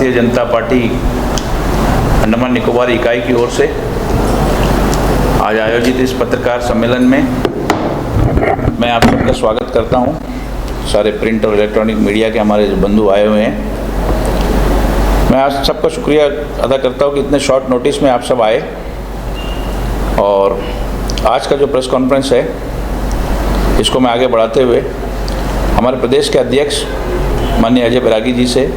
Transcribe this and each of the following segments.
Bharatiya Janata party Andaman Nicobar इकाई की ओर से आज आयोजित इस पत्रकार सम्मेलन में मैं आप सबका स्वागत करता हूं। सारे प्रिंट और इलेक्ट्रॉनिक मीडिया के हमारे जो बंधु आए हुए हैं, मैं आज सबका शुक्रिया अदा करता हूं कि इतने शॉर्ट नोटिस में आप सब आए। और आज का जो प्रेस कॉन्फ्रेंस है, इसको मैं आगे बढ़ाते हुए हमारे प्रदेश के अध्यक्ष माननीय अजय बैरागी जी से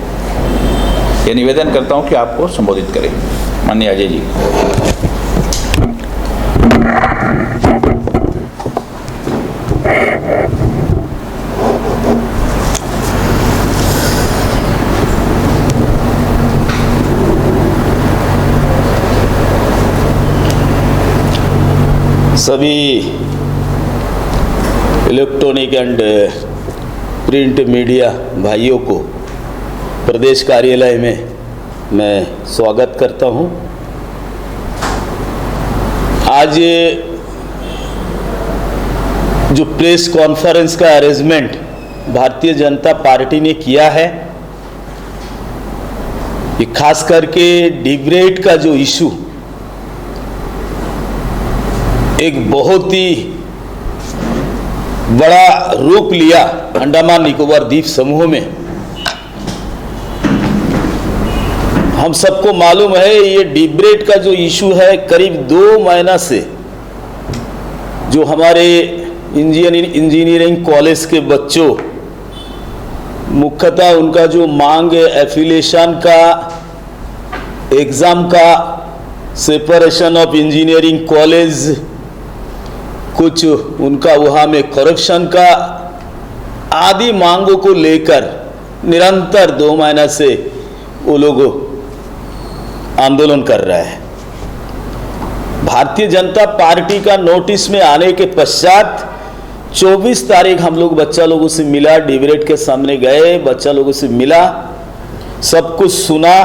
ये निवेदन करता हूं कि आपको संबोधित करें। माननीय अजय जी। सभी इलेक्ट्रॉनिक एंड प्रिंट मीडिया भाइयों को प्रदेश कार्यालय में मैं स्वागत करता हूं। आज जो प्रेस कॉन्फ्रेंस का अरेंजमेंट भारतीय जनता पार्टी ने किया है, ये खास करके डिबेट का जो इशू एक बहुत ही बड़ा रूप लिया अंडमान निकोबार द्वीप समूह में। हम सबको मालूम है ये डिबेट का जो इशू है, करीब 2 महीना से जो हमारे इंजीनियरिंग कॉलेज के बच्चों, मुख्यतः उनका जो मांग है एफिलिएशन का, एग्जाम का, सेपरेशन ऑफ इंजीनियरिंग कॉलेज, कुछ उनका वहाँ में करप्शन का आदि मांगों को लेकर निरंतर 2 महीना से वो लोग आंदोलन कर रहे हैं। भारतीय जनता पार्टी का नोटिस में आने के पश्चात 24 तारीख हम लोग बच्चा लोगों से मिला, डिबेट के सामने गए, बच्चा लोगों से मिला, सब कुछ सुना।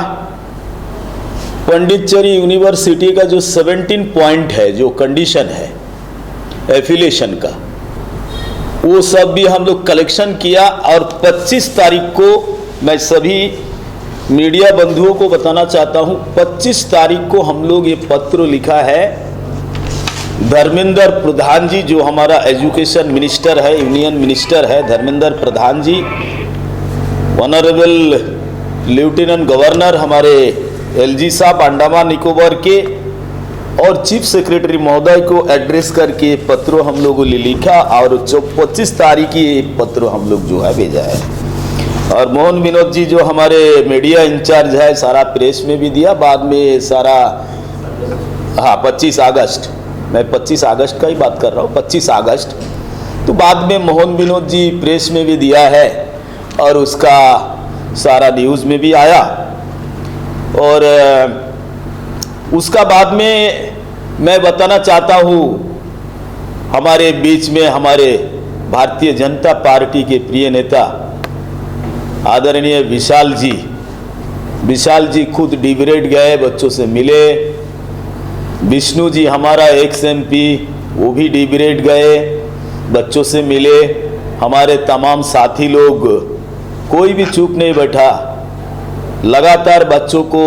पंडिचेरी यूनिवर्सिटी का जो 17 पॉइंट है, जो कंडीशन है एफिलिएशन का, वो सब भी हम लोग कलेक्शन किया। और 25 तारीख को मैं सभी मीडिया बंधुओं को बताना चाहता हूं, 25 तारीख को हम लोग ये पत्र लिखा है धर्मेंद्र प्रधान जी, जो हमारा एजुकेशन मिनिस्टर है, यूनियन मिनिस्टर है धर्मेंद्र प्रधान जी, ऑनरेबल लेफ्टिनेंट गवर्नर हमारे एलजी साहब अंडमान निकोबार के, और चीफ सेक्रेटरी महोदय को एड्रेस करके पत्र हम लोगों ने लिखा। और 25 तारीख की ये पत्र हम लोग जो है भेजा है। और मोहन विनोद जी जो हमारे मीडिया इंचार्ज है, सारा प्रेस में भी दिया, बाद में सारा 25 अगस्त, मैं 25 अगस्त का ही बात कर रहा हूँ, 25 अगस्त, तो बाद में मोहन विनोद जी प्रेस में भी दिया है और उसका सारा न्यूज़ में भी आया। और उसका बाद में मैं बताना चाहता हूँ, हमारे बीच में हमारे भारतीय जनता पार्टी के प्रिय नेता आदरणीय विशाल जी खुद डिबेट गए, बच्चों से मिले। विष्णु जी हमारा एक्स एमपी, वो भी डिबेट गए, बच्चों से मिले। हमारे तमाम साथी लोग, कोई भी चुप नहीं बैठा, लगातार बच्चों को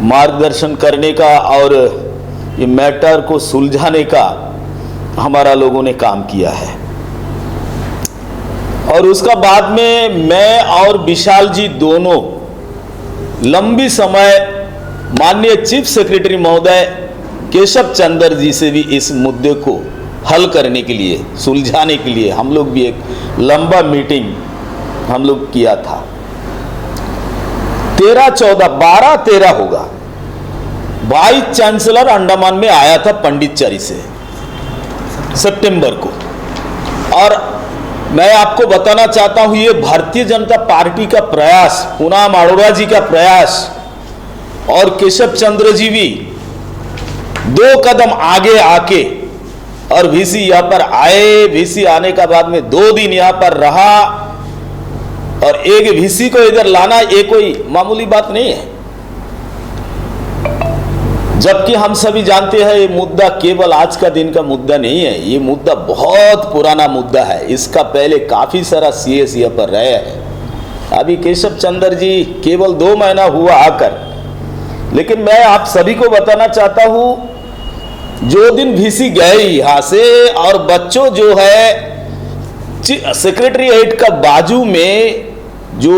मार्गदर्शन करने का और ये मैटर को सुलझाने का हमारा लोगों ने काम किया है। और उसका बाद में मैं और विशाल जी दोनों लंबी समय माननीय चीफ सेक्रेटरी महोदय केशव चंद्र जी से भी इस मुद्दे को हल करने के लिए, सुलझाने के लिए हम लोग भी एक लंबा मीटिंग हम लोग किया था। 13 होगा। वाइस चांसलर अंडमान में आया था पंडिचेरी से सितंबर को। और मैं आपको बताना चाहता हूं, ये भारतीय जनता पार्टी का प्रयास, पूनम अरोड़ा जी का प्रयास और केशव चंद्र जी भी 2 कदम आगे आके, और वीसी यहां पर आए, वीसी आने का बाद में 2 दिन यहां पर रहा, और एक वीसी को इधर लाना ये कोई मामूली बात नहीं है। जबकि हम सभी जानते हैं ये मुद्दा केवल आज का दिन का मुद्दा नहीं है, ये मुद्दा बहुत पुराना मुद्दा है। इसका पहले काफी सारा सीएस यहाँ पर रहे हैं। अभी केशव चंद्र जी केवल 2 महीना हुआ आकर, लेकिन मैं आप सभी को बताना चाहता हूं, जो दिन वीसी गए यहां से और बच्चों जो है सेक्रेटरीट का बाजू में जो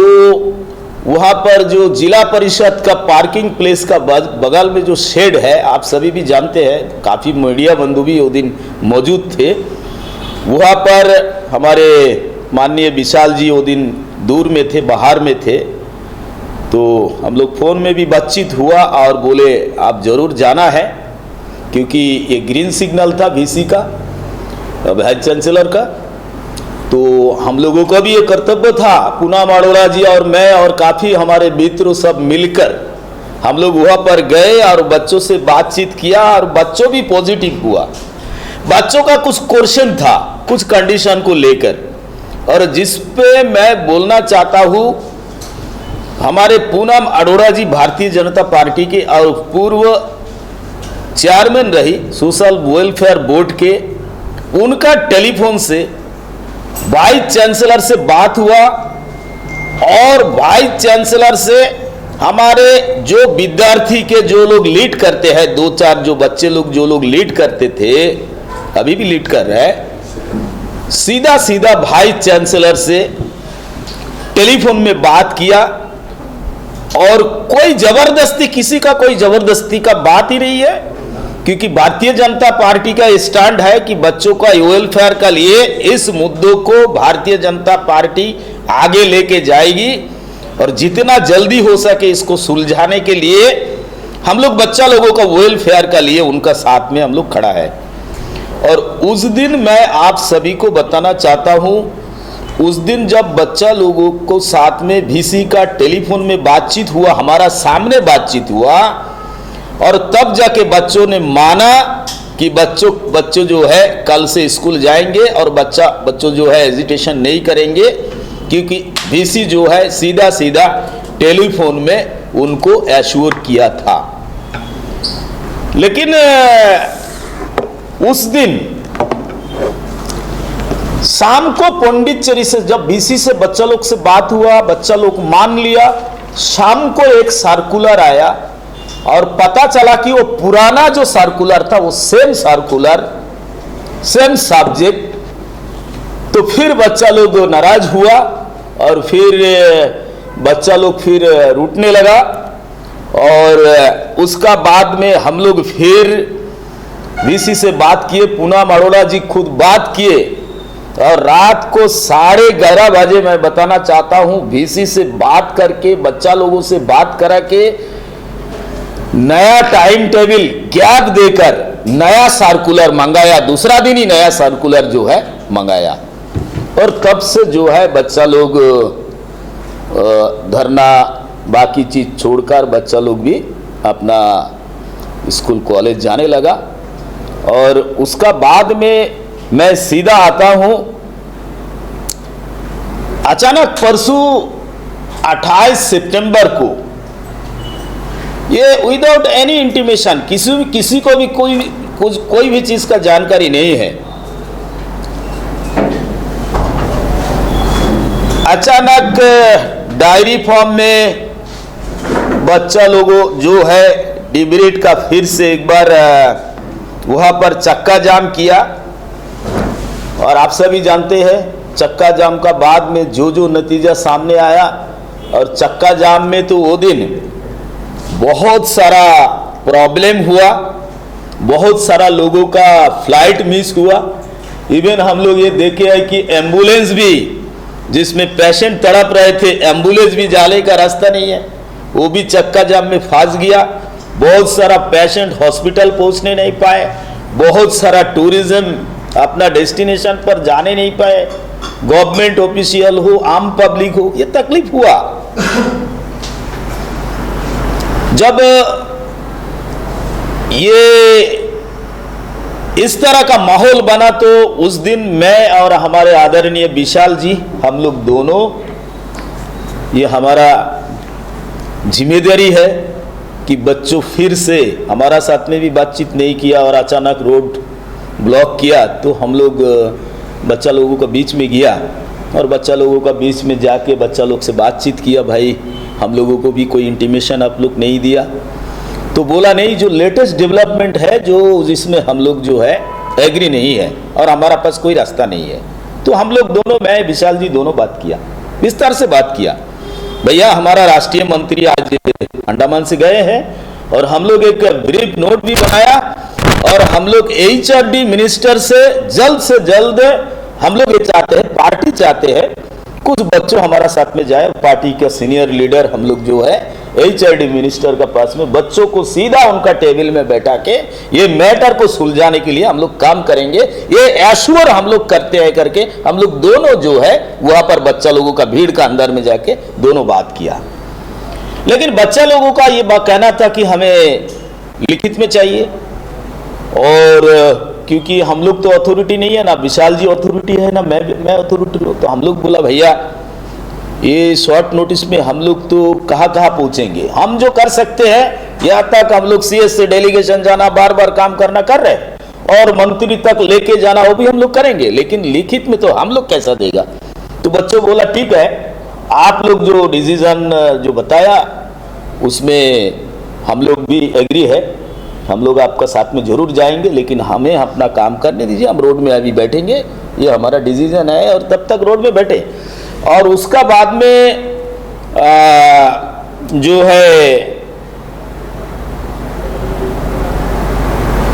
वहां पर जो जिला परिषद का पार्किंग प्लेस का बगल में जो शेड है, आप सभी भी जानते हैं, काफ़ी मीडिया बंधु भी वो दिन मौजूद थे। वहाँ पर हमारे माननीय विशाल जी वो दिन दूर में थे, बाहर में थे, तो हम लोग फ़ोन में भी बातचीत हुआ और बोले आप ज़रूर जाना है, क्योंकि ये ग्रीन सिग्नल था वीसी का, वाइस चांसलर का। तो हम लोगों का भी ये कर्तव्य था, पूनम अरोड़ा जी और मैं और काफ़ी हमारे मित्र सब मिलकर हम लोग वहाँ पर गए और बच्चों से बातचीत किया और बच्चों भी पॉजिटिव हुआ। बच्चों का कुछ क्वेश्चन था कुछ कंडीशन को लेकर, और जिस पे मैं बोलना चाहता हूँ, हमारे पूनम अरोड़ा जी भारतीय जनता पार्टी के और पूर्व चेयरमैन रही सोशल वेलफेयर बोर्ड के, उनका टेलीफोन से वाइस चांसलर से बात हुआ और वाइस चांसलर से हमारे जो विद्यार्थी के जो लोग लीड करते हैं, 2-4 जो बच्चे लोग जो लोग लीड करते थे, अभी भी लीड कर रहे हैं, सीधा सीधा वाइस चांसलर से टेलीफोन में बात किया और कोई जबरदस्ती, किसी का कोई जबरदस्ती का बात ही नहीं है, क्योंकि भारतीय जनता पार्टी का स्टैंड है कि बच्चों का वेलफेयर का लिए इस मुद्दों को भारतीय जनता पार्टी आगे लेके जाएगी और जितना जल्दी हो सके इसको सुलझाने के लिए हम लोग बच्चा लोगों का वेलफेयर का लिए उनका साथ में हम लोग खड़ा है। और उस दिन मैं आप सभी को बताना चाहता हूं, उस दिन जब बच्चा लोगों को साथ में वीसी का टेलीफोन में बातचीत हुआ, हमारा सामने बातचीत हुआ, और तब जाके बच्चों ने माना कि बच्चों जो है कल से स्कूल जाएंगे और बच्चों जो है एजिटेशन नहीं करेंगे, क्योंकि वीसी जो है सीधा सीधा टेलीफोन में उनको एश्योर किया था। लेकिन उस दिन शाम को पौंडीचेरी से जब वीसी से बच्चा लोग से बात हुआ, बच्चा लोग मान लिया, शाम को एक सर्कुलर आया और पता चला कि वो पुराना जो सर्कुलर था वो सेम सर्कुलर, सेम सब्जेक्ट। तो फिर बच्चा लोग नाराज हुआ और फिर बच्चा लोग फिर रूठने लगा, और उसका बाद में हम लोग फिर वीसी से बात किए, पूनम अरोड़ा जी खुद बात किए, और रात को 11:30 बजे मैं बताना चाहता हूं वीसी से बात करके, बच्चा लोगों से बात करा के, नया टाइम टेबल गैप देकर नया सर्कुलर मंगाया, दूसरा दिन ही नया सर्कुलर जो है मंगाया, और तब से जो है बच्चा लोग धरना बाकी चीज छोड़कर बच्चा लोग भी अपना स्कूल कॉलेज जाने लगा। और उसका बाद में मैं सीधा आता हूं, अचानक परसों 28 सितंबर को, ये विदाउट एनी इंटीमेशन, किसी को भी कोई भी चीज का जानकारी नहीं है, अचानक डायरी फॉर्म में बच्चा लोगों जो है डिबेट का फिर से एक बार वहां पर चक्का जाम किया, और आप सभी जानते हैं चक्का जाम का बाद में जो नतीजा सामने आया, और चक्का जाम में तो वो दिन बहुत सारा प्रॉब्लम हुआ, बहुत सारा लोगों का फ्लाइट मिस हुआ। इवन हम लोग ये देखे हैं कि एम्बुलेंस भी, जिसमें पेशेंट तड़प रहे थे, एम्बुलेंस भी जाने का रास्ता नहीं है, वो भी चक्का जाम में फंस गया। बहुत सारा पेशेंट हॉस्पिटल पहुंचने नहीं पाए, बहुत सारा टूरिज्म अपना डेस्टिनेशन पर जाने नहीं पाए, गवर्नमेंट ऑफिशियल हो, आम पब्लिक हो, ये तकलीफ हुआ। जब ये इस तरह का माहौल बना, तो उस दिन मैं और हमारे आदरणीय विशाल जी, हम लोग दोनों, ये हमारा जिम्मेदारी है कि बच्चों फिर से हमारा साथ में भी बातचीत नहीं किया और अचानक रोड ब्लॉक किया, तो हम लोग बच्चा लोगों के बीच में गया और बच्चा लोगों का बीच में जाके बच्चा लोग से बातचीत किया, भाई हम लोगों को भी कोई इंटीमेशन आप लोग नहीं दिया। तो बोला नहीं, जो लेटेस्ट डेवलपमेंट है जो जिसमें हम लोग जो है एग्री नहीं है और हमारा पास कोई रास्ता नहीं है। तो हम लोग दोनों, मैं विशाल जी दोनों बात किया, विस्तार से बात किया। भैया हमारा राष्ट्रीय मंत्री आज अंडमान से गए हैं और हम लोग एक ब्रीफ नोट भी बनाया और हम लोग HRD मिनिस्टर से जल्द हम लोग ये चाहते हैं, पार्टी चाहते हैं कुछ बच्चों हमारा साथ में जाए। पार्टी का सीनियर लीडर हम लोग जो है HRD मिनिस्टर का पास में बच्चों को सीधा उनका टेबल में बैठा के ये मैटर को सुलझाने के लिए हम लोग काम करेंगे, ये एश्योर हम लोग करते हैं करके हम लोग दोनों जो है वहां पर बच्चा लोगों का भीड़ का अंदर में जाके दोनों बात किया। लेकिन बच्चा लोगों का ये कहना था कि हमें लिखित में चाहिए, और क्योंकि हम लोग तो अथॉरिटी नहीं है ना, विशाल जी अथॉरिटी है ना मैं अथॉरिटी हूँ, तो हम लोग बोला भैया ये शॉर्ट नोटिस में हम लोग तो कहाँ पहुंचेंगे। हम जो कर सकते हैं यहाँ तक हम लोग CS से डेलीगेशन जाना, बार बार काम करना कर रहे हैं और मंत्री तक लेके जाना वो भी हम लोग करेंगे, लेकिन लिखित में तो हम लोग कैसा देगा। तो बच्चों बोला ठीक है, आप लोग जो डिसीजन जो बताया उसमें हम लोग भी एग्री है, हम लोग आपका साथ में जरूर जाएंगे, लेकिन हमें अपना काम करने दीजिए, हम रोड में अभी बैठेंगे, ये हमारा डिसीजन है और तब तक रोड में बैठे। और उसका बाद में जो है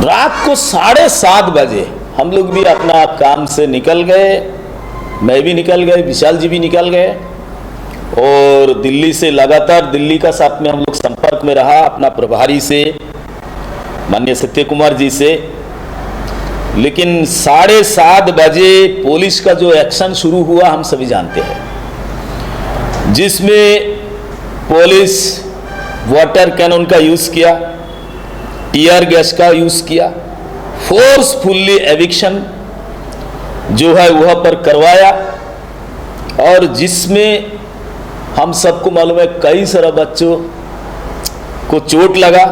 रात को 7:30 बजे हम लोग भी अपना काम से निकल गए, मैं भी निकल गए, विशाल जी भी निकल गए और दिल्ली से लगातार दिल्ली का साथ में हम लोग संपर्क में रहा अपना प्रभारी से माननीय सत्य कुमार जी से। लेकिन 7:30 बजे पुलिस का जो एक्शन शुरू हुआ हम सभी जानते हैं, जिसमें पुलिस वाटर कैनन का यूज किया, टीयर गैस का यूज किया, फोर्सफुल्ली एविक्शन जो है वह पर करवाया, और जिसमें हम सबको मालूम है कई सारे बच्चों को चोट लगा,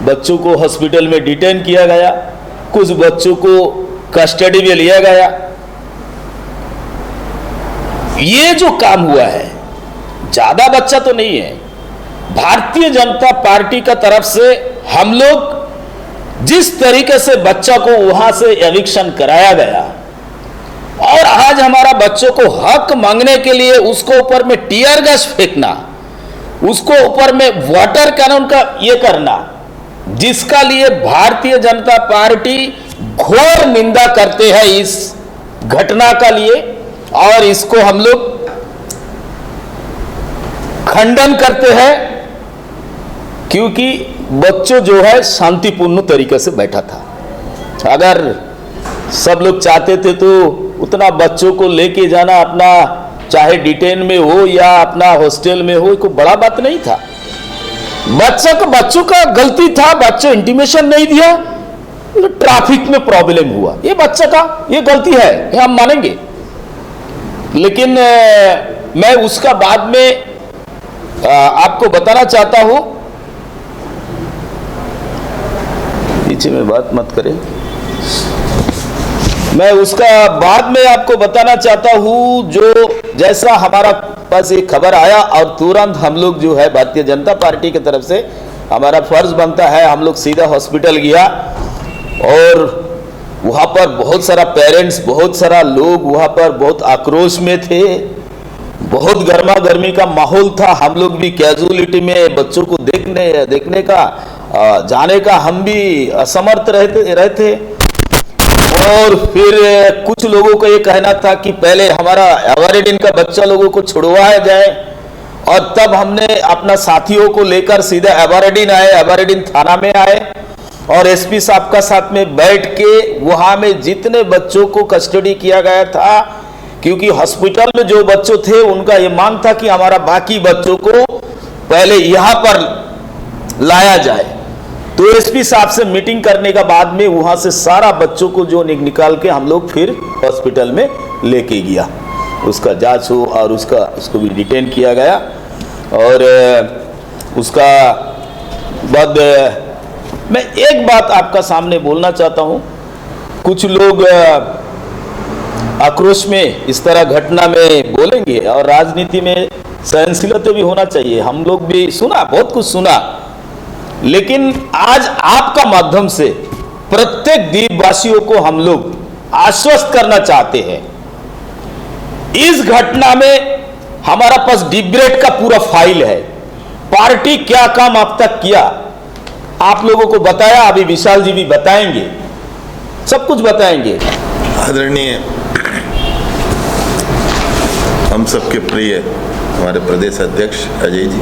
बच्चों को हॉस्पिटल में डिटेन किया गया, कुछ बच्चों को कस्टडी में लिया गया। ये जो काम हुआ है, ज्यादा बच्चा तो नहीं है, भारतीय जनता पार्टी का तरफ से हम लोग जिस तरीके से बच्चा को वहां से एविक्शन कराया गया और आज हमारा बच्चों को हक मांगने के लिए उसको ऊपर में टीयर गैस फेंकना, उसको ऊपर में वाटर कैनन का ये करना, जिसका लिए भारतीय जनता पार्टी घोर निंदा करते हैं इस घटना का लिए, और इसको हम लोग खंडन करते हैं, क्योंकि बच्चों जो है शांतिपूर्ण तरीके से बैठा था। अगर सब लोग चाहते थे तो उतना बच्चों को लेके जाना अपना, चाहे डिटेन में हो या अपना हॉस्टल में हो, कोई बड़ा बात नहीं था। बच्चों का गलती था, बच्चों इंटीमेशन नहीं दिया, ट्रैफिक में प्रॉब्लम हुआ, ये बच्चा का ये गलती है, ये हम मानेंगे। लेकिन मैं उसका बाद में आपको बताना चाहता हूं, पीछे में बात मत करें, मैं उसका बाद में आपको बताना चाहता हूं, जो जैसा हमारा पास एक खबर आया और तुरंत हम लोग जो है भारतीय जनता पार्टी की तरफ से हमारा फर्ज बनता है, हम लोग सीधा हॉस्पिटल गया और वहां पर बहुत सारा पेरेंट्स, बहुत सारा लोग वहां पर बहुत आक्रोश में थे, बहुत गर्मा गर्मी का माहौल था। हम लोग भी कैजुअलिटी में बच्चों को देखने का जाने का हम भी असमर्थ रहते। और फिर कुछ लोगों का ये कहना था कि पहले हमारा एवरेडिन का बच्चा लोगों को छुड़वाया जाए, और तब हमने अपना साथियों को लेकर सीधा एवरेडिन आए, एवरेडिन थाना में आए और SP साहब का साथ में बैठ के वहां में जितने बच्चों को कस्टडी किया गया था, क्योंकि हॉस्पिटल में जो बच्चों थे उनका ये मांग था कि हमारा बाकी बच्चों को पहले यहां पर लाया जाए। तो SP साहब से मीटिंग करने का बाद में वहां से सारा बच्चों को जो निकाल के हम लोग फिर हॉस्पिटल में लेके गया, उसका जांच हो और उसको भी डिटेन किया गया। और उसका बाद मैं एक बात आपका सामने बोलना चाहता हूं, कुछ लोग आक्रोश में इस तरह घटना में बोलेंगे, और राजनीति में सहनशीलता भी होना चाहिए। हम लोग भी सुना, बहुत कुछ सुना, लेकिन आज आपका माध्यम से प्रत्येक द्वीपवासियों को हम लोग आश्वस्त करना चाहते हैं। इस घटना में हमारा पास डिबेट का पूरा फाइल है, पार्टी क्या काम अब तक किया आप लोगों को बताया, अभी विशाल जी भी बताएंगे, सब कुछ बताएंगे। आदरणीय हम सबके प्रिय हमारे प्रदेश अध्यक्ष अजय जी,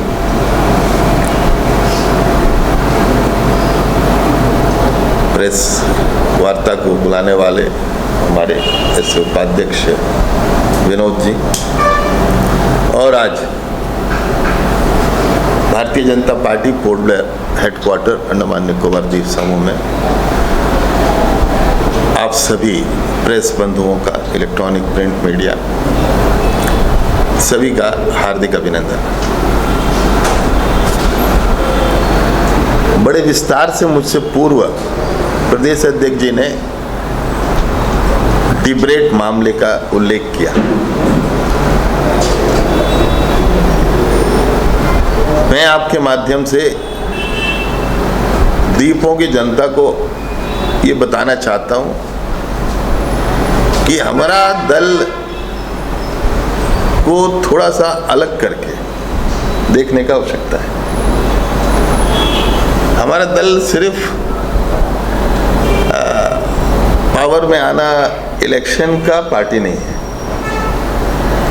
प्रेस वार्ता को बुलाने वाले हमारे ऐसे उपाध्यक्ष विनोद जी, और आज Bharatiya Janata party port Blair headquarter Andaman Nicobar द्वीप समूह में आप सभी प्रेस बंधुओं का, इलेक्ट्रॉनिक प्रिंट मीडिया सभी का हार्दिक अभिनंदन। बड़े विस्तार से मुझसे पूर्व प्रदेश अध्यक्ष जी ने डिबेट मामले का उल्लेख किया। मैं आपके माध्यम से द्वीपों की जनता को ये बताना चाहता हूं कि हमारा दल को थोड़ा सा अलग करके देखने का आवश्यकता है। हमारा दल सिर्फ पावर में आना, इलेक्शन का पार्टी नहीं है।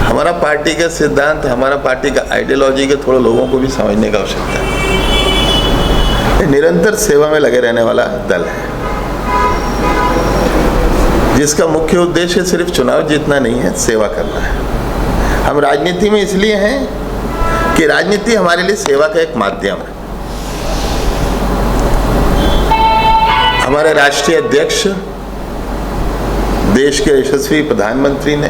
हमारा पार्टी का सिद्धांत, हमारा पार्टी का आइडियोलॉजी के थोड़ा लोगों को भी समझने का आवश्यकता है। ये निरंतर सेवा में लगे रहने वाला दल है, जिसका मुख्य उद्देश्य सिर्फ चुनाव जीतना नहीं है, सेवा करना है। हम राजनीति में इसलिए हैं कि राजनीति हमारे लिए सेवा का एक माध्यम है। हमारे राष्ट्रीय अध्यक्ष, देश के यशस्वी प्रधानमंत्री ने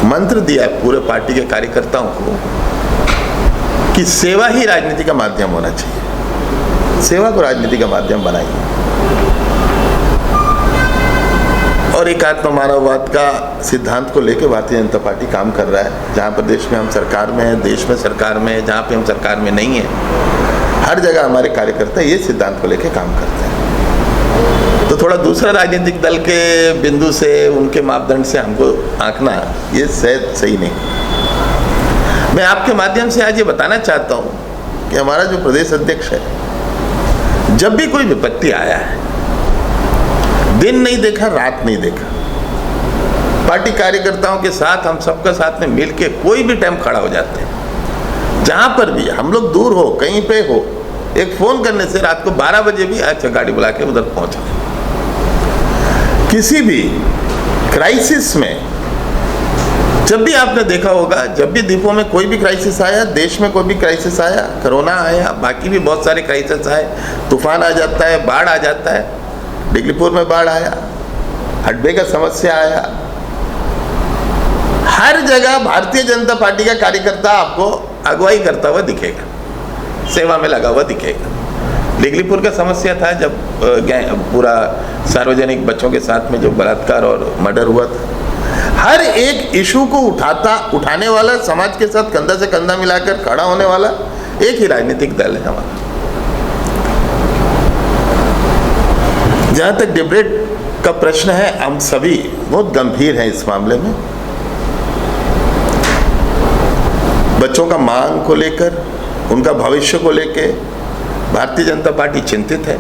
मंत्र दिया है पूरे पार्टी के कार्यकर्ताओं को कि सेवा ही राजनीति का माध्यम होना चाहिए। सेवा को राजनीति का माध्यम बनाइए। और एकात्म मानववाद का सिद्धांत को लेकर भारतीय जनता पार्टी काम कर रहा है। जहाँ प्रदेश में हम सरकार में हैं, देश में सरकार में है, जहाँ पे हम सरकार में नहीं है, हर जगह हमारे कार्यकर्ता ये सिद्धांत को लेकर काम करते हैं। तो थोड़ा दूसरा राजनीतिक दल के बिंदु से, उनके मापदंड से हमको आंकना ये शायद सही नहीं। मैं आपके माध्यम से आज ये बताना चाहता हूँ कि हमारा जो प्रदेश अध्यक्ष है, जब भी कोई विपत्ति आया है, दिन नहीं देखा, रात नहीं देखा, पार्टी कार्यकर्ताओं के साथ हम सबका साथ में मिलके कोई भी टाइम खड़ा हो जाते हैं। जहाँ पर भी हम लोग दूर हो, कहीं पे हो, एक फोन करने से रात को 12 बजे भी अच्छा गाड़ी बुला के उधर पहुँच गए। किसी भी क्राइसिस में, जब भी आपने देखा होगा, जब भी द्वीपों में कोई भी क्राइसिस आया, देश में कोई भी क्राइसिस आया, कोरोना आया, बाकी भी बहुत सारे क्राइसिस आए, तूफान आ जाता है, बाढ़ आ जाता है, डिगलीपुर में बाढ़ आया, हडबे का समस्या आया, हर जगह भारतीय जनता पार्टी का कार्यकर्ता आपको अगुवाई करता हुआ दिखेगा, सेवा में लगा हुआ दिखेगा। डिगलीपुर का समस्या था जब पूरा सार्वजनिक बच्चों के साथ में जो बलात्कार और मर्डर हुआ था, हर एक इशू को उठाने वाला, समाज के साथ कंधा से कंधा मिलाकर खड़ा होने वाला एक ही राजनीतिक दल है हमारा। जहाँ तक डिबेट का प्रश्न है, हम सभी बहुत गंभीर हैं इस मामले में। बच्चों का मांग को लेकर, उनका भविष्य को लेकर भारतीय जनता पार्टी चिंतित है।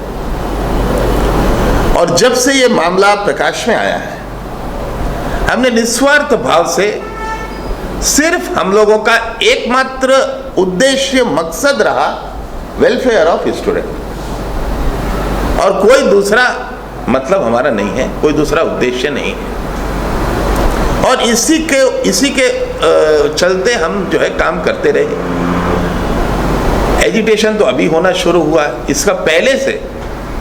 और जब से ये मामला प्रकाश में आया है, हमने निस्वार्थ भाव से सिर्फ हम लोगों का एकमात्र उद्देश्य, मकसद रहा वेलफेयर ऑफ स्टूडेंट, और कोई दूसरा मतलब हमारा नहीं है, कोई दूसरा उद्देश्य नहीं है। और इसी के चलते हम जो है काम करते रहे। एजिटेशन तो अभी होना शुरू हुआ है, इसका पहले से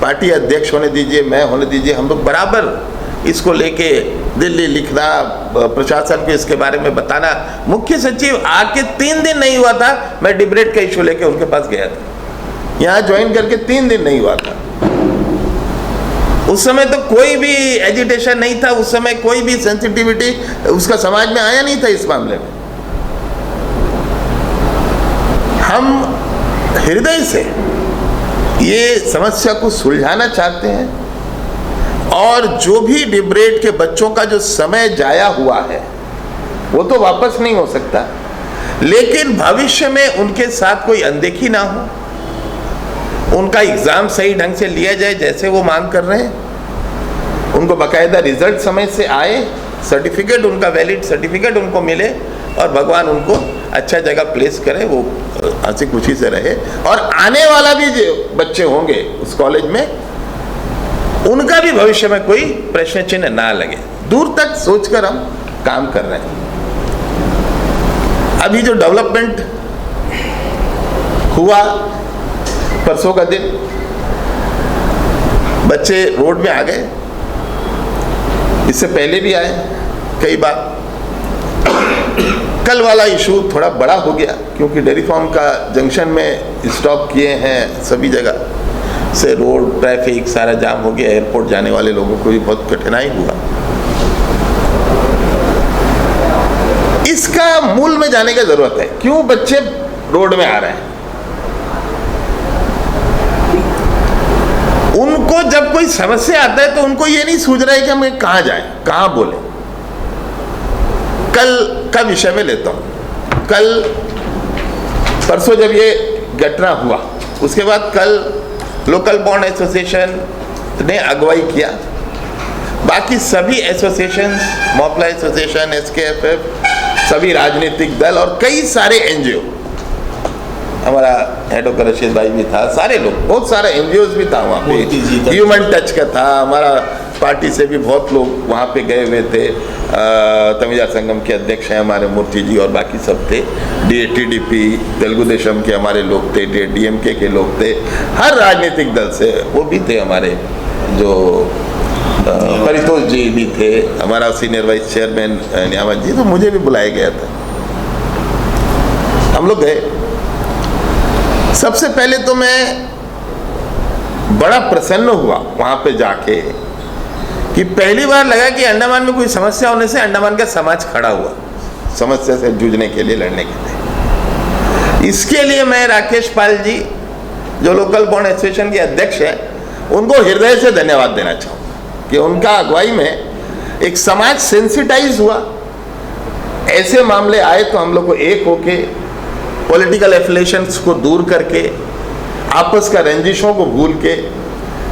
पार्टी अध्यक्ष होने दीजिए, मैं होने दीजिए, हम लोग बराबर इसको लेके दिल्ली लिखना, प्रशासन को इसके बारे में बताना। मुख्य सचिव आके 3 दिन नहीं हुआ था, मैं डिबेट का इशू लेके उनके पास गया था, यहाँ ज्वाइन करके 3 दिन नहीं हुआ था। उस समय तो कोई भी एजिटेशन नहीं था, उस समय कोई भी सेंसिटिविटी उसका समाज में आया नहीं था इस मामले में। हम हृदय से ये समस्या को सुलझाना चाहते हैं और जो भी डिबरेट के बच्चों का जो समय जाया हुआ है वो तो वापस नहीं हो सकता, लेकिन भविष्य में उनके साथ कोई अनदेखी ना हो, उनका एग्जाम सही ढंग से लिया जाए जैसे वो मांग कर रहे हैं, उनको बाकायदा रिजल्ट समय से आए, सर्टिफिकेट उनका वैलिड सर्टिफिकेट उनको मिले और भगवान उनको अच्छा जगह प्लेस करे, वो हंसी खुशी से रहे। और आने वाला भी जो बच्चे होंगे उस कॉलेज में, उनका भी भविष्य में कोई प्रश्न चिन्ह ना लगे, दूर तक सोचकर हम काम कर रहे हैं। अभी जो डेवलपमेंट हुआ परसों का दिन, बच्चे रोड में आ गए, इससे पहले भी आए कई बार। कल वाला इशू थोड़ा बड़ा हो गया क्योंकि डेयरी फार्म का जंक्शन में स्टॉप किए हैं, सभी जगह से रोड ट्रैफिक सारा जाम हो गया, एयरपोर्ट जाने वाले लोगों को भी बहुत कठिनाई हुआ। इसका मूल में जाने की जरूरत है, क्यों बच्चे रोड में आ रहे हैं। उनको जब कोई समस्या आता है तो उनको ये नहीं सूझ रहा है कि हम कहाँ जाएं, कहाँ बोलें। कल का विषय में लेता हूं। कल परसों जब ये घटना हुआ, उसके बाद कल लोकल बॉन्ड एसोसिएशन ने अगुवाई किया, बाकी सभी एसोसिएशन, मोपला एसोसिएशन, SKFF, सभी राजनीतिक दल और कई सारे NGO, हमारा हेड ऑफ रशीद भाई भी था, सारे लोग, बहुत सारे NGOs भी था वहाँ पे, ह्यूमन टच का था, हमारा पार्टी से भी बहुत लोग वहाँ पे गए हुए थे। तमिजा संगम के अध्यक्ष हैं हमारे मूर्ति जी और बाकी सब थे, TDP तेलुगु देशम के हमारे लोग थे, DMK के लोग थे, हर राजनीतिक दल से वो भी थे। हमारे जो परितोष जी भी थे, हमारा सीनियर वाइस चेयरमैन नियामत जी, तो मुझे भी बुलाया गया था, हम लोग गए। सबसे पहले तो मैं बड़ा प्रसन्न हुआ वहाँ पे जाके कि पहली बार लगा कि अंडमान में कोई समस्या होने से अंडमान का समाज खड़ा हुआ समस्या से जूझने के लिए, लड़ने के लिए। इसके लिए मैं राकेश पाल जी, जो लोकल बॉन्ड एसोसिएशन के अध्यक्ष हैं, उनको हृदय से धन्यवाद देना चाहूँगा कि उनका अगुवाई में एक समाज सेंसिटाइज हुआ। ऐसे मामले आए तो हम लोग को एक होके पॉलिटिकल एफिलिएशंस को दूर करके, आपस का रंजिशों को भूल के,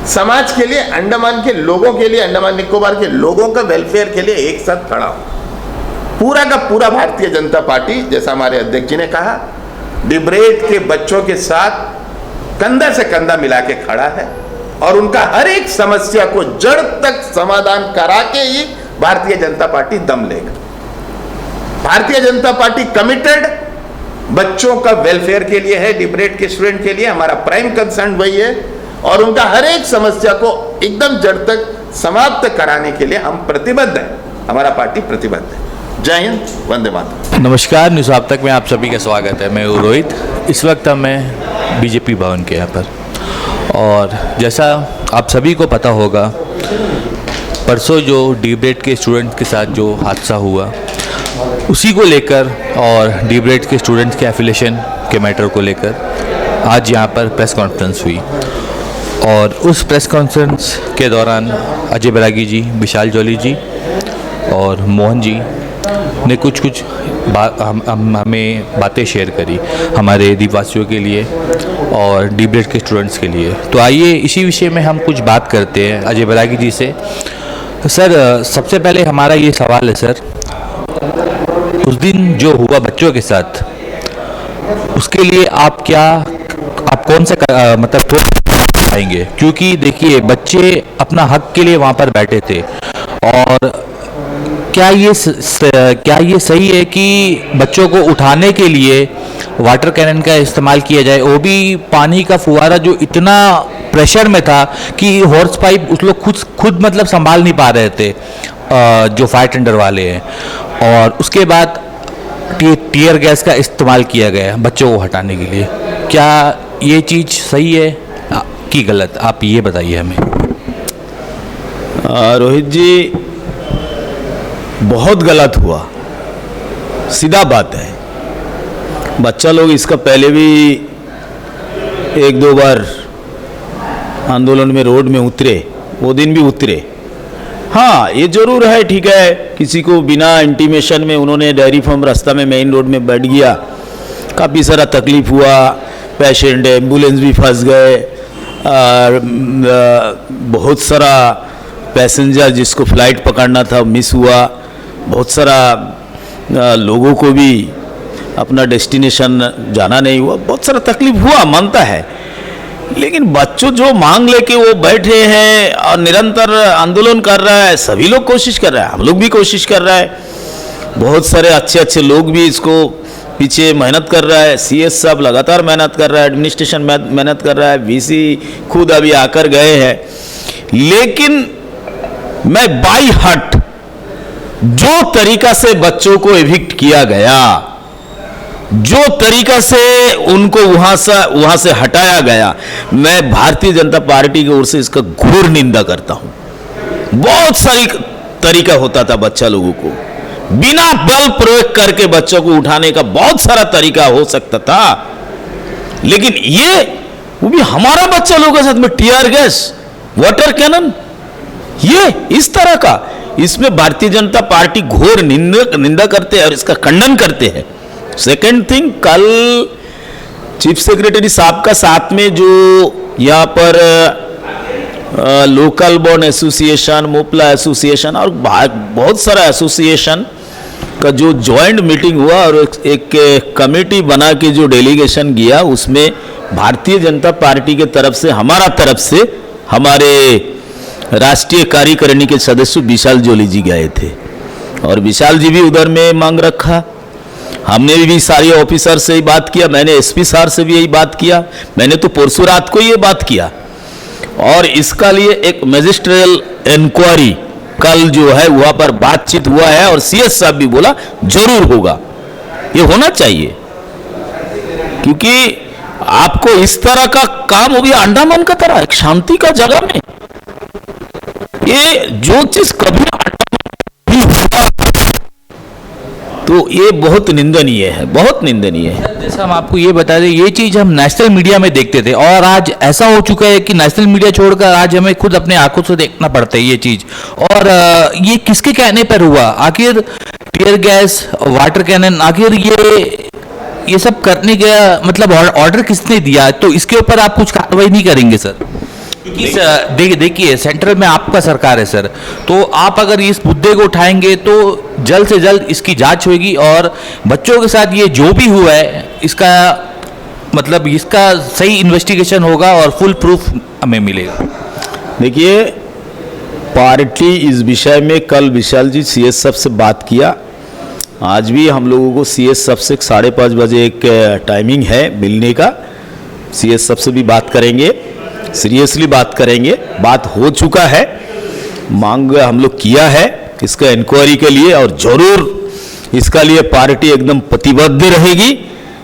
समाज के लिए, अंडमान के लोगों के लिए, अंडमान निकोबार के लोगों का वेलफेयर के लिए एक साथ खड़ा हो। पूरा का पूरा भारतीय जनता पार्टी, जैसा हमारे अध्यक्ष जी ने कहा, डिबरेट के बच्चों के साथ कंधा से कंधा मिला के खड़ा है और उनका हर एक समस्या को जड़ तक समाधान करा के ही भारतीय जनता पार्टी दम लेगा। भारतीय जनता पार्टी कमिटेड बच्चों का वेलफेयर के लिए है, डिबरेट के स्टूडेंट के लिए हमारा प्राइम कंसर्न वही है और उनका हर एक समस्या को एकदम जड़ तक समाप्त कराने के लिए हम प्रतिबद्ध हैं, हमारा पार्टी प्रतिबद्ध है। जय हिंद, वंदे मातरम। नमस्कार, न्यूज़ आप तक में आप सभी का स्वागत है। मैं रोहित, इस वक्त मैं बीजेपी भवन के यहाँ पर, और जैसा आप सभी को पता होगा, परसों जो डिबरेट के स्टूडेंट के साथ जो हादसा हुआ, उसी को लेकर और डिबरेट के स्टूडेंट्स के एफिलिएशन के मैटर को लेकर आज यहाँ पर प्रेस कॉन्फ्रेंस हुई। और उस प्रेस कॉन्फ्रेंस के दौरान अजय बैरागी जी, विशाल जॉली जी और मोहन जी ने कुछ हमें बातें शेयर करी हमारे द्वीपवासियों के लिए और डिबरेट के स्टूडेंट्स के लिए। तो आइए इसी विषय में हम कुछ बात करते हैं अजय बैरागी जी से। सर, सबसे पहले हमारा ये सवाल है सर, उस दिन जो हुआ बच्चों के साथ, उसके लिए आप कौन सा मतलब आएंगे? क्योंकि देखिए, बच्चे अपना हक के लिए वहाँ पर बैठे थे, और क्या ये सही है कि बच्चों को उठाने के लिए वाटर कैनन का इस्तेमाल किया जाए, वो भी पानी का फुवारा जो इतना प्रेशर में था कि हॉर्स पाइप उस लोग खुद मतलब संभाल नहीं पा रहे थे, जो फायर टेंडर वाले हैं, और उसके बाद टीयर गैस का इस्तेमाल किया गया बच्चों को हटाने के लिए। क्या ये चीज़ सही है कि गलत? आप ये बताइए हमें। रोहित जी, बहुत गलत हुआ, सीधा बात है। बच्चा लोग इसका पहले भी एक दो बार आंदोलन में रोड में उतरे, वो दिन भी उतरे। हाँ, ये जरूर है, ठीक है, किसी को बिना इंटीमेशन में उन्होंने डेयरी फार्म रास्ता में मेन रोड में बैठ गया, काफ़ी सारा तकलीफ हुआ, पेशेंट एम्बुलेंस भी फंस गए, बहुत सारा पैसेंजर जिसको फ्लाइट पकड़ना था मिस हुआ, बहुत सारा लोगों को भी अपना डेस्टिनेशन जाना नहीं हुआ, बहुत सारा तकलीफ हुआ, मानता है। लेकिन बच्चों जो मांग लेके वो बैठे हैं और निरंतर आंदोलन कर रहा है, सभी लोग कोशिश कर रहे हैं, हम लोग भी कोशिश कर रहा है, बहुत सारे अच्छे अच्छे लोग भी इसको पीछे मेहनत कर रहा है, सीएस साहब लगातार मेहनत कर रहा है, एडमिनिस्ट्रेशन मेहनत कर रहा है, वीसी खुद अभी आकर गए हैं। लेकिन मैं बाई हट जो तरीका से बच्चों को एविक्ट किया गया, जो तरीका से उनको वहां से हटाया गया, मैं भारतीय जनता पार्टी की ओर से इसका घोर निंदा करता हूं। बहुत सारी तरीका होता था बच्चा लोगों को, बिना बल प्रयोग करके बच्चों को उठाने का बहुत सारा तरीका हो सकता था, लेकिन ये वो भी हमारा बच्चा लोगों के साथ में टीयर गैस, वाटर कैनन, ये इस तरह का, इसमें भारतीय जनता पार्टी घोर निंदा करते हैं और इसका खंडन करते हैं। सेकेंड थिंग, कल चीफ सेक्रेटरी साहब का साथ में जो यहाँ पर local born association, Moplah association और बहुत सारा एसोसिएशन का जो जॉइंट मीटिंग हुआ और एक कमेटी बना के जो डेलीगेशन गया, उसमें भारतीय जनता पार्टी के तरफ से, हमारा तरफ से, हमारे राष्ट्रीय कार्यकारिणी के सदस्य विशाल जोली जी गए थे और विशाल जी भी उधर में मांग रखा। हमने भी सारे ऑफिसर से ही बात किया, मैंने एसपी सर से भी यही बात किया, मैंने तो परसों रात को ये बात किया। और इसका लिए एक मैजिस्ट्रियल इंक्वायरी कल जो है वहां पर बातचीत हुआ है और सीएस साहब भी बोला जरूर होगा, ये होना चाहिए, क्योंकि आपको इस तरह का काम हो गया अंडमान का तरह, एक शांति का जगह में ये जो चीज कभी तो ये बहुत निंदनीय है, बहुत निंदनीय है। जैसा हम आपको ये बता दें, ये चीज़ हम नेशनल मीडिया में देखते थे और आज ऐसा हो चुका है कि नेशनल मीडिया छोड़कर आज हमें खुद अपने आंखों से देखना पड़ता है ये चीज़। और ये किसके कहने पर हुआ? आखिर टीयर गैस, वाटर कैनन, आखिर ये सब करने का मतलब ऑर्डर किसने दिया? तो इसके ऊपर आप कुछ कार्रवाई नहीं करेंगे सर? क्योंकि देखिए सेंट्रल में आपका सरकार है सर, तो आप अगर इस मुद्दे को उठाएंगे तो जल्द से जल्द इसकी जांच होगी और बच्चों के साथ ये जो भी हुआ है इसका मतलब इसका सही इन्वेस्टिगेशन होगा और फुल प्रूफ हमें मिलेगा। देखिए, पार्टी इस विषय में कल विशाल जी सीएस साहब से बात किया, आज भी हम लोगों को सीएस साहब से 5:30 बजे एक टाइमिंग है मिलने का, सीएस साहब से भी बात करेंगे, सीरियसली बात करेंगे। बात हो चुका है, मांग हम लोग किया है इसका इंक्वायरी के लिए और जरूर इसका लिए पार्टी एकदम प्रतिबद्ध रहेगी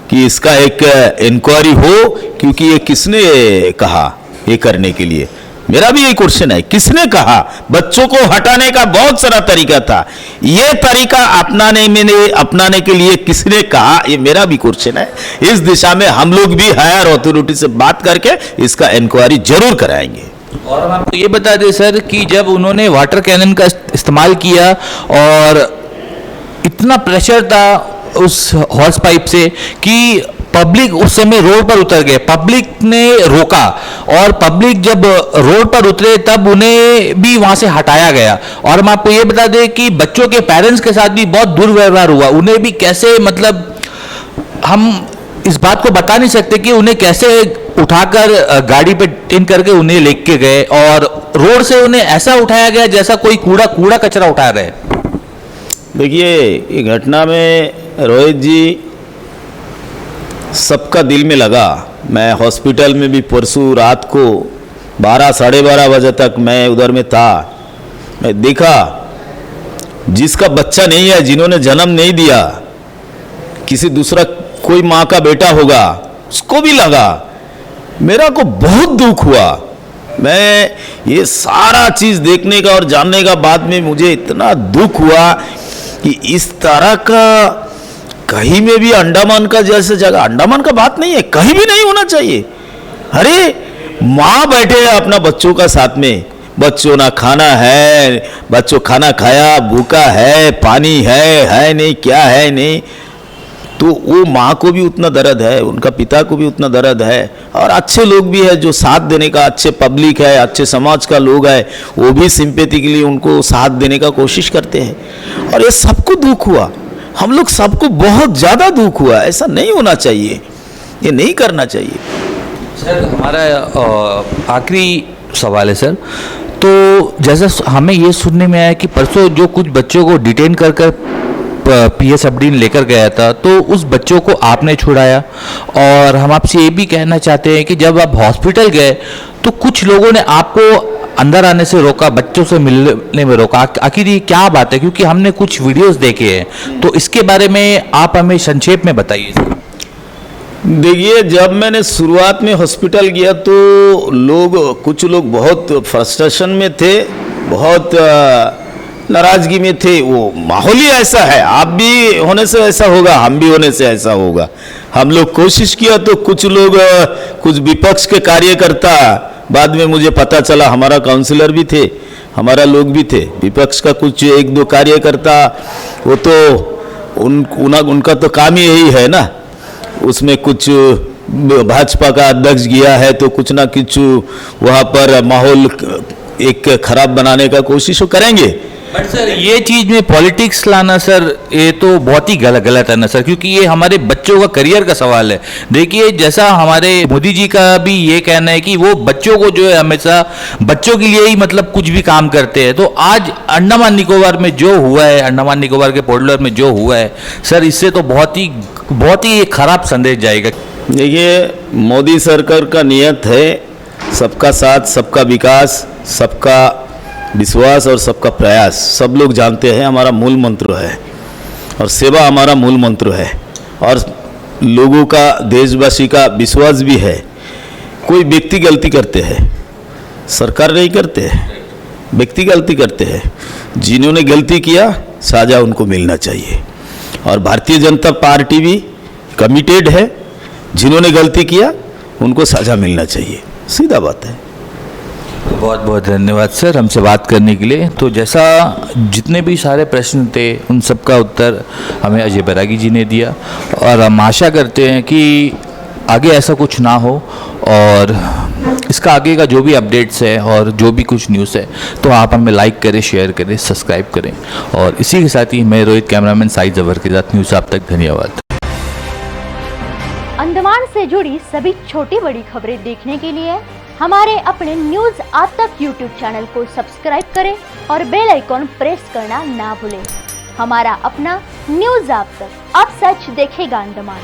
कि इसका एक इंक्वायरी हो, क्योंकि ये किसने कहा ये करने के लिए? मेरा भी यही क्वेश्चन है, किसने कहा? बच्चों को हटाने का बहुत सारा तरीका था, ये तरीका अपनाने के लिए किसने कहा? ये मेरा भी क्वेश्चन है। इस दिशा में हम लोग भी हायर अथॉरिटी से बात करके इसका इंक्वायरी जरूर कराएंगे। और हम आपको ये बता दें सर कि जब उन्होंने वाटर कैनन का इस्तेमाल किया और इतना प्रेशर था उस हॉर्स पाइप से कि पब्लिक उस समय रोड पर उतर गए, पब्लिक ने रोका और पब्लिक जब रोड पर उतरे तब उन्हें भी वहां से हटाया गया। और हम आपको ये बता दें कि बच्चों के पेरेंट्स के साथ भी बहुत दुर्व्यवहार हुआ, उन्हें भी कैसे मतलब हम इस बात को बता नहीं सकते कि उन्हें कैसे उठाकर गाड़ी पे टिन करके उन्हें लेके गए और रोड से उन्हें ऐसा उठाया गया जैसा कोई कूड़ा कचरा उठा रहे। देखिए, ये घटना में रोहित जी सबका दिल में लगा। मैं हॉस्पिटल में भी परसों रात को 12 साढ़े 12 बजे तक मैं उधर में था, मैं देखा जिसका बच्चा नहीं है, जिन्होंने जन्म नहीं दिया, किसी दूसरा कोई माँ का बेटा होगा, उसको भी लगा। मेरा को बहुत दुख हुआ, मैं ये सारा चीज देखने का और जानने का बाद में मुझे इतना दुख हुआ कि इस तरह का कहीं में भी अंडमान का जैसे जगह, अंडमान का बात नहीं है, कहीं भी नहीं होना चाहिए। अरे माँ बैठे हैं अपना बच्चों का साथ में, बच्चों ना खाना है, बच्चों खाना खाया, भूखा है, पानी है नहीं, क्या है नहीं, तो वो माँ को भी उतना दर्द है, उनका पिता को भी उतना दर्द है। और अच्छे लोग भी है जो साथ देने का, अच्छे पब्लिक है, अच्छे समाज का लोग है, वो भी सिंपैथी के लिए उनको साथ देने का कोशिश करते हैं। और ये सबको दुख हुआ, हम लोग सबको बहुत ज़्यादा दुख हुआ। ऐसा नहीं होना चाहिए, ये नहीं करना चाहिए। सर हमारा आखिरी सवाल है सर, तो जैसा हमें ये सुनने में आया कि परसों जो कुछ बच्चों को डिटेन कर पीएसएफडी लेकर गया था, तो उस बच्चों को आपने छुड़ाया। और हम आपसे ये भी कहना चाहते हैं कि जब आप हॉस्पिटल गए तो कुछ लोगों ने आपको अंदर आने से रोका, बच्चों से मिलने में रोका। आखिर ये क्या बात है? क्योंकि हमने कुछ वीडियोस देखे हैं, तो इसके बारे में आप हमें संक्षेप में बताइए। देखिए, जब मैंने शुरुआत में हॉस्पिटल गया तो कुछ लोग बहुत फ्रस्ट्रेशन में थे, बहुत नाराजगी में थे। वो माहौल ही ऐसा है, आप भी होने से ऐसा होगा, हम भी होने से ऐसा होगा। हम लोग कोशिश किया तो कुछ लोग, कुछ विपक्ष के कार्यकर्ता, बाद में मुझे पता चला हमारा काउंसलर भी थे, हमारा लोग भी थे, विपक्ष का कुछ एक दो कार्यकर्ता, वो तो उनका तो काम ही यही है ना, उसमें कुछ भाजपा का अध्यक्ष गया है तो कुछ ना कुछ वहाँ पर माहौल एक खराब बनाने का कोशिश करेंगे। बट सर ये चीज़ में पॉलिटिक्स लाना सर, ये तो बहुत ही गलत है ना सर, क्योंकि ये हमारे बच्चों का करियर का सवाल है। देखिए, जैसा हमारे मोदी जी का भी ये कहना है कि वो बच्चों को जो है हमेशा बच्चों के लिए ही मतलब कुछ भी काम करते हैं। तो आज अंडमान निकोबार में जो हुआ है, अंडमान निकोबार के पोर्टलर में जो हुआ है सर, इससे तो बहुत ही खराब संदेश जाएगा। देखिए, मोदी सरकार का नियत है सबका साथ, सबका विकास, सबका विश्वास और सबका प्रयास। सब लोग जानते हैं हमारा मूल मंत्र है, और सेवा हमारा मूल मंत्र है, और लोगों का, देशवासी का विश्वास भी है। कोई व्यक्ति गलती करते हैं, सरकार नहीं करते है, व्यक्ति गलती करते हैं। जिन्होंने गलती किया सजा उनको मिलना चाहिए, और भारतीय जनता पार्टी भी कमिटेड है, जिन्होंने गलती किया उनको सजा मिलना चाहिए, सीधा बात है। बहुत बहुत धन्यवाद सर हमसे बात करने के लिए। तो जैसा जितने भी सारे प्रश्न थे उन सब का उत्तर हमें अजय बैरागी जी ने दिया, और हम आशा करते हैं कि आगे ऐसा कुछ ना हो, और इसका आगे का जो भी अपडेट्स है और जो भी कुछ न्यूज़ है तो आप हमें लाइक करें, शेयर करें, सब्सक्राइब करें। और इसी के साथ ही मैं रोहित कैमरामैन साइज जवर के साथ न्यूज़ आप तक धन्यवाद। अंडमान से जुड़ी सभी छोटी बड़ी खबरें देखने के लिए हमारे अपने न्यूज आप तक यूट्यूब चैनल को सब्सक्राइब करें और बेल आइकॉन प्रेस करना ना भूलें। हमारा अपना न्यूज आप तक, अब सच देखेगा अंडमान।